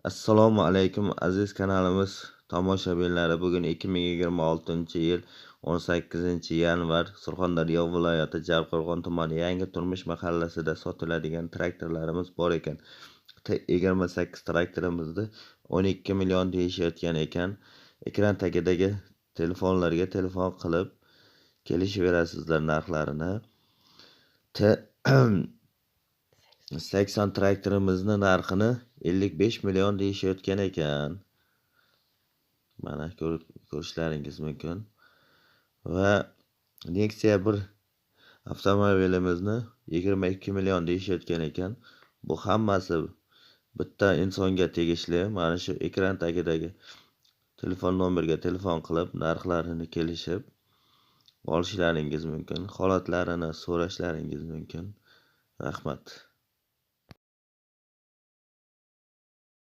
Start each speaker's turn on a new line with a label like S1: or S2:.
S1: Assalomu alaykum aziz kanalimiz tomoshabinlari. Bugun 2026-yil 18-yanvar Surxondaryo viloyati Jarqo'rg'on tumani Yangi Turmush mahallasida sotiladigan traktorlarimiz bor ekan. 28 traktorimizni 12 million deyishayotgan ekan. Ekran tagidagi telefonlarga telefon qilib kelishaverasizlar narxlarini. 80 traktorimizni narxini 55 million deyishayotgan ekan. Mana ko'rishlaringiz mumkin. Va Nexia 1 avtomobilimizni 22 million deyishayotgan ekan. Bu hammasi bitta insonga tegishli. Mana shu ekran tagidagi telefon nomeriga telefon qilib narxlarini kelishib olishlaringiz mumkin. Holatlarini so'rashlaringiz mumkin. Rahmat.